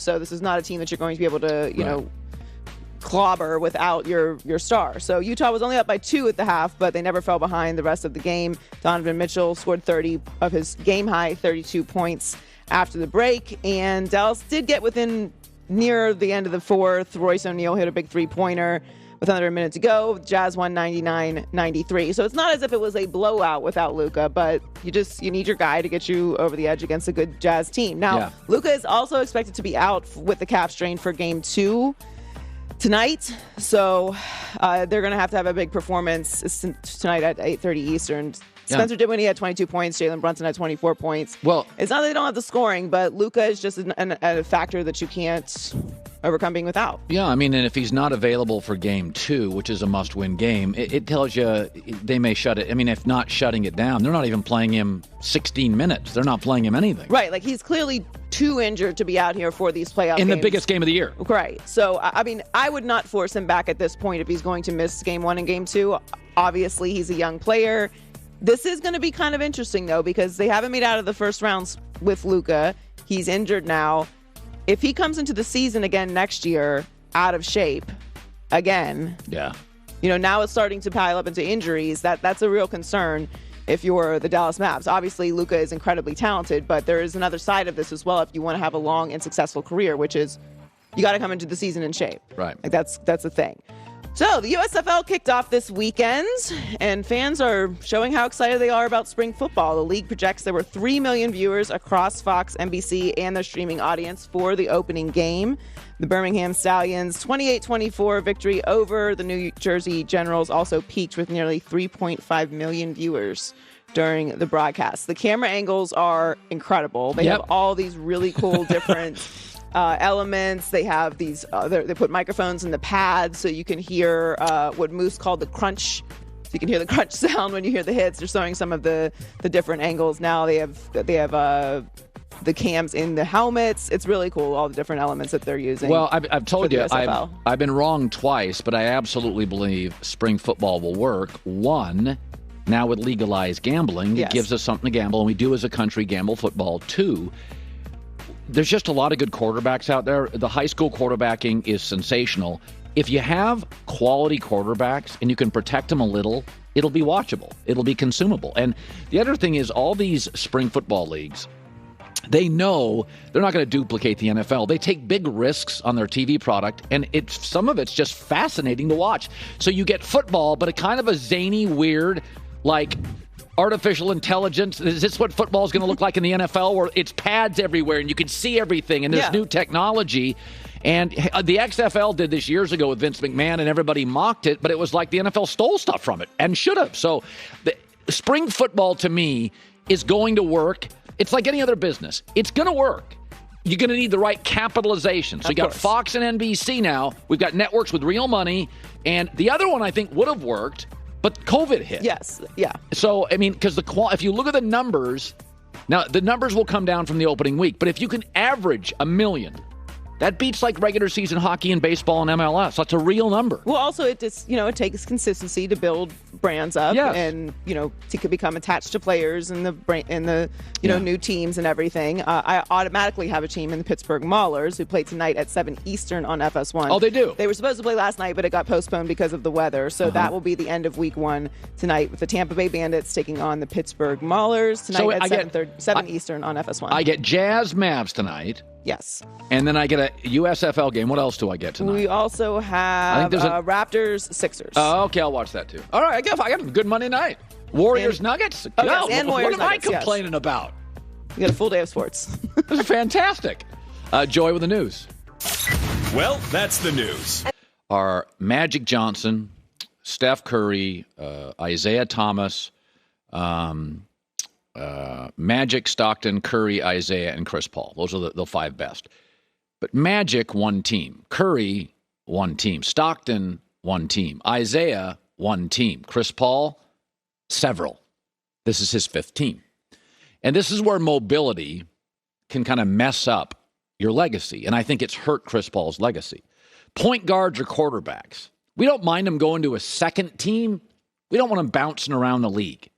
So this is not a team that you're going to be able to, you know, clobber without your star. So Utah was only up by 2 at the half, but they never fell behind the rest of the game. Donovan Mitchell scored 30 of his game-high 32 points after the break, and Dallas did get within near the end of the fourth. Royce O'Neal hit a big three-pointer with under a minute to go. Jazz won 99-93. So it's not as if it was a blowout without Luka, but you need your guy to get you over the edge against a good Jazz team. Now, Luka is also expected to be out with the calf strain for Game 2 tonight. So they're going to have a big performance tonight at 8:30 Eastern. Spencer Dinwiddie had 22 points. Jalen Brunson had 24 points. Well, it's not that they don't have the scoring, but Luka is just a factor that you can't overcome being without. Yeah, I mean, and if he's not available for Game 2, which is a must-win game, it tells you they may shut it. I mean, if not shutting it down, they're not even playing him 16 minutes. They're not playing him anything. Right, like he's clearly too injured to be out here for these playoff games. In the biggest game of the year. Right. So, I mean, I would not force him back at this point if he's going to miss Game 1 and Game 2. Obviously, he's a young player. This is going to be kind of interesting, though, because they haven't made out of the first rounds with Luka. He's injured now. If he comes into the season again next year out of shape again, now it's starting to pile up into injuries. That's a real concern if you're the Dallas Mavs. Obviously, Luka is incredibly talented, but there is another side of this as well if you want to have a long and successful career, which is you got to come into the season in shape. Right. Like that's the thing. So the USFL kicked off this weekend, and fans are showing how excited they are about spring football. The league projects there were 3 million viewers across Fox, NBC, and their streaming audience for the opening game. The Birmingham Stallions' 28-24 victory over the New Jersey Generals also peaked with nearly 3.5 million viewers during the broadcast. The camera angles are incredible. They have all these really cool different elements. They have these, they put microphones in the pads so you can hear what Moose called the crunch. So you can hear the crunch sound when you hear the hits. They're showing some of the different angles now. They have the cams in the helmets. It's really cool, all the different elements that they're using. Well, I've told you, I've been wrong twice, but I absolutely believe spring football will work. One, now with legalized gambling, it gives us something to gamble, and we do as a country gamble football. Two, there's just a lot of good quarterbacks out there. The high school quarterbacking is sensational. If you have quality quarterbacks and you can protect them a little, it'll be watchable. It'll be consumable. And the other thing is all these spring football leagues, they know they're not going to duplicate the NFL. They take big risks on their TV product, and some of it's just fascinating to watch. So you get football, but a kind of a zany, weird, like artificial intelligence. Is this what football is going to look like in the NFL, where it's pads everywhere and you can see everything and there's new technology? And the XFL did this years ago with Vince McMahon, and everybody mocked it, but it was like the NFL stole stuff from it and should have. So the spring football, to me, is going to work. It's like any other business. It's going to work. You're going to need the right capitalization. So you got Fox and NBC now. We've got networks with real money. And the other one I think would have worked, but COVID hit. Yes, yeah. So, I mean, because if you look at the numbers, now the numbers will come down from the opening week, but if you can average 1 million, that beats like regular season hockey and baseball and MLS. That's a real number. Well, also it just, it takes consistency to build brands up and, to become attached to players and the new teams and everything. I automatically have a team in the Pittsburgh Maulers who play tonight at 7 Eastern on FS1. Oh, they do? They were supposed to play last night, but it got postponed because of the weather. So that will be the end of week 1 tonight with the Tampa Bay Bandits taking on the Pittsburgh Maulers tonight at 7 Eastern on FS1. I get Jazz Mavs tonight. Yes. And then I get a USFL game. What else do I get tonight? We also have Raptors Sixers. Oh, okay, I'll watch that too. All right, I got a good Monday night. Warriors Nuggets. And Warriors What am I Nuggets, complaining about? You got a full day of sports. This is fantastic. Joy with the news. Well, that's the news. Are Magic Johnson, Steph Curry, Isaiah Thomas, Magic, Stockton, Curry, Isaiah, and Chris Paul. Those are the 5 best. But Magic, 1 team. Curry, 1 team. Stockton, 1 team. Isaiah, 1 team. Chris Paul, several. This is his 5th team. And this is where mobility can kind of mess up your legacy. And I think it's hurt Chris Paul's legacy. Point guards or quarterbacks. We don't mind them going to a 2nd team. We don't want them bouncing around the league.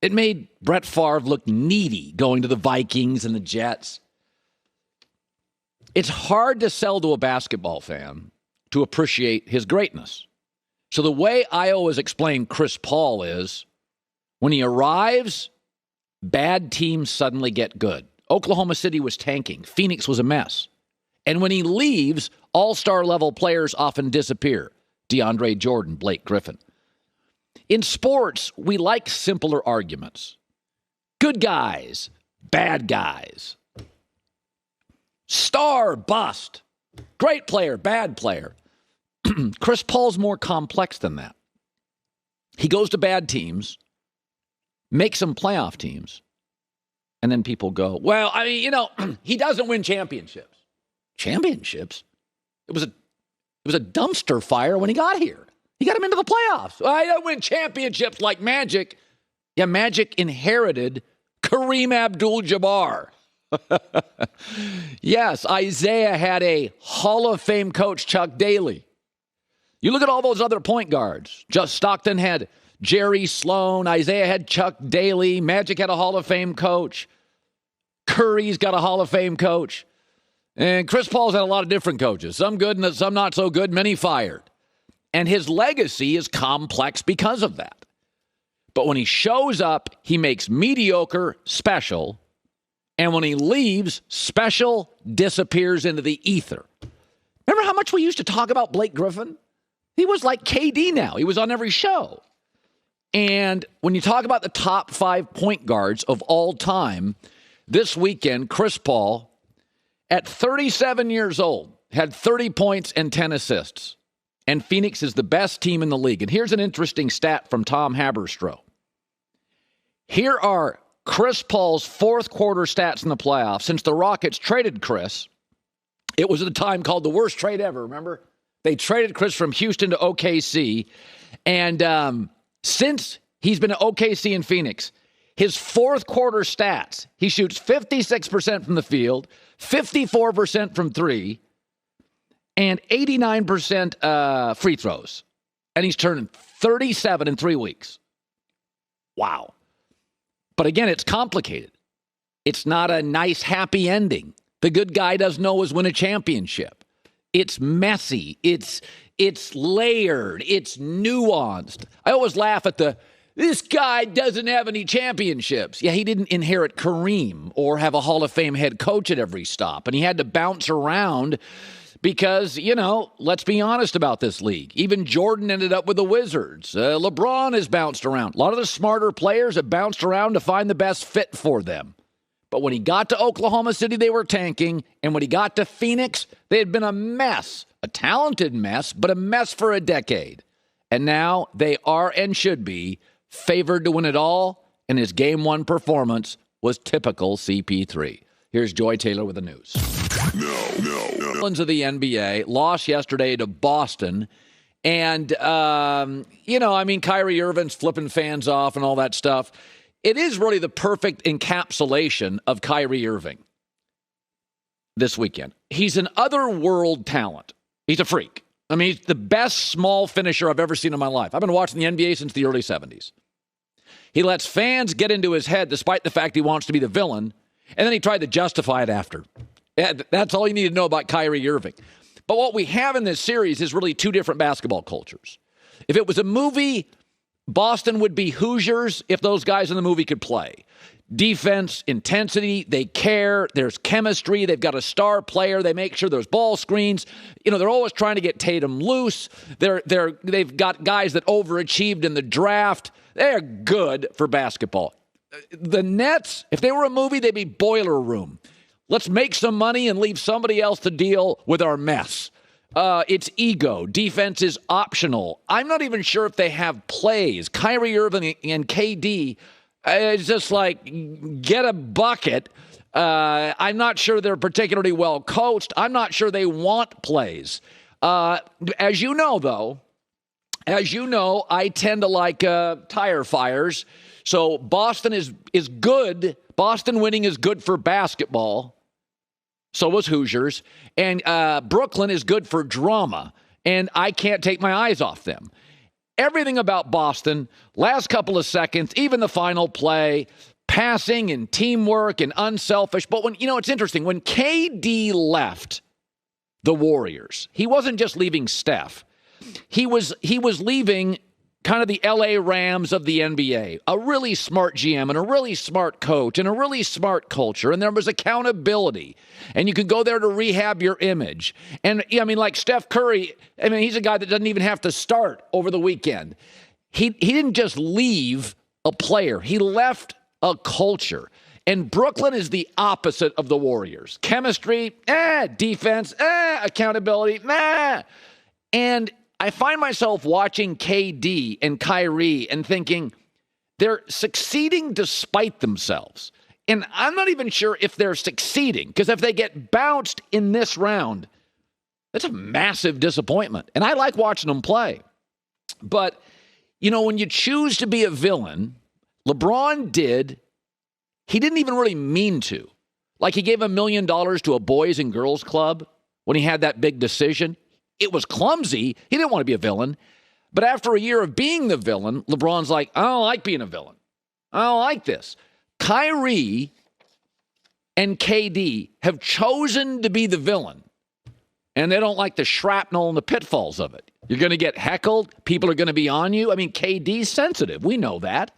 It made Brett Favre look needy going to the Vikings and the Jets. It's hard to sell to a basketball fan to appreciate his greatness. So the way I always explain Chris Paul is when he arrives, bad teams suddenly get good. Oklahoma City was tanking. Phoenix was a mess. And when he leaves, all-star level players often disappear. DeAndre Jordan, Blake Griffin. In sports, we like simpler arguments. Good guys, bad guys. Star, bust. Great player, bad player. Chris Paul's more complex than that. He goes to bad teams, makes them playoff teams, and then people go, well, I mean, he doesn't win championships. Championships? It was a dumpster fire when he got here. He got him into the playoffs. Well, I don't win championships like Magic. Yeah, Magic inherited Kareem Abdul-Jabbar. Yes, Isaiah had a Hall of Fame coach, Chuck Daly. You look at all those other point guards. Just Stockton had Jerry Sloan. Isaiah had Chuck Daly. Magic had a Hall of Fame coach. Curry's got a Hall of Fame coach. And Chris Paul's had a lot of different coaches. Some good and some not so good, many fired. And his legacy is complex because of that. But when he shows up, he makes mediocre special. And when he leaves, special disappears into the ether. Remember how much we used to talk about Blake Griffin? He was like KD now. He was on every show. And when you talk about the top 5 point guards of all time, this weekend, Chris Paul, at 37 years old, had 30 points and 10 assists. And Phoenix is the best team in the league. And here's an interesting stat from Tom Haberstroh. Here are Chris Paul's fourth quarter stats in the playoffs. Since the Rockets traded Chris, it was at a time called the worst trade ever, remember? They traded Chris from Houston to OKC. And since he's been at OKC and Phoenix, his fourth quarter stats, he shoots 56% from the field, 54% from three, and 89% free throws. And he's turned 37 in 3 weeks. Wow. But again, it's complicated. It's not a nice, happy ending. The good guy doesn't always win a championship. It's messy. It's layered. It's nuanced. I always laugh at this guy doesn't have any championships. Yeah, he didn't inherit Kareem or have a Hall of Fame head coach at every stop. And he had to bounce around because, let's be honest about this league. Even Jordan ended up with the Wizards. LeBron has bounced around. A lot of the smarter players have bounced around to find the best fit for them. But when he got to Oklahoma City, they were tanking. And when he got to Phoenix, they had been a mess. A talented mess, but a mess for a decade. And now they are and should be favored to win it all. And his Game 1 performance was typical CP3. Here's Joy Taylor with the news. Of the NBA lost yesterday to Boston. And, Kyrie Irving's flipping fans off and all that stuff. It is really the perfect encapsulation of Kyrie Irving this weekend. He's an otherworld talent. He's a freak. I mean, he's the best small finisher I've ever seen in my life. I've been watching the NBA since the early 70s. He lets fans get into his head despite the fact he wants to be the villain, and then he tried to justify it after. That's all you need to know about Kyrie Irving. But what we have in this series is really two different basketball cultures. If it was a movie, Boston would be Hoosiers if those guys in the movie could play. Defense, intensity, they care, there's chemistry, they've got a star player, they make sure there's ball screens. They're always trying to get Tatum loose. They've got guys that overachieved in the draft. They're good for basketball. The Nets, if they were a movie, they'd be Boiler Room. Let's make some money and leave somebody else to deal with our mess. It's ego. Defense is optional. I'm not even sure if they have plays. Kyrie Irving and KD, it's just like, get a bucket. I'm not sure they're particularly well coached. I'm not sure they want plays. As you know, I tend to like tire fires. So Boston is good. Boston winning is good for basketball. So was Hoosiers. And Brooklyn is good for drama. And I can't take my eyes off them. Everything about Boston, last couple of seconds, even the final play, passing and teamwork and unselfish. But when, it's interesting. When KD left, the Warriors. He wasn't just leaving Steph. He was leaving kind of the LA Rams of the NBA, a really smart GM and a really smart coach and a really smart culture. And there was accountability. And you could go there to rehab your image. And, I mean, like Steph Curry, I mean, he's a guy that doesn't even have to start over the weekend. He didn't just leave a player. He left a culture. And Brooklyn is the opposite of the Warriors. Chemistry, defense, accountability, And I find myself watching KD and Kyrie and thinking they're succeeding despite themselves. And I'm not even sure if they're succeeding, because if they get bounced in this round, that's a massive disappointment. And I like watching them play. But, you know, when you choose to be a villain, LeBron did. He didn't even really mean to. Like he gave $1 million to a Boys and Girls Club when he had that big decision. It was clumsy. He didn't want to be a villain. But after a year of being the villain, LeBron's like, I don't like being a villain. I don't like this. Kyrie and KD have chosen to be the villain, and they don't like the shrapnel and the pitfalls of it. You're going to get heckled. People are going to be on you. I mean, KD's sensitive. We know that.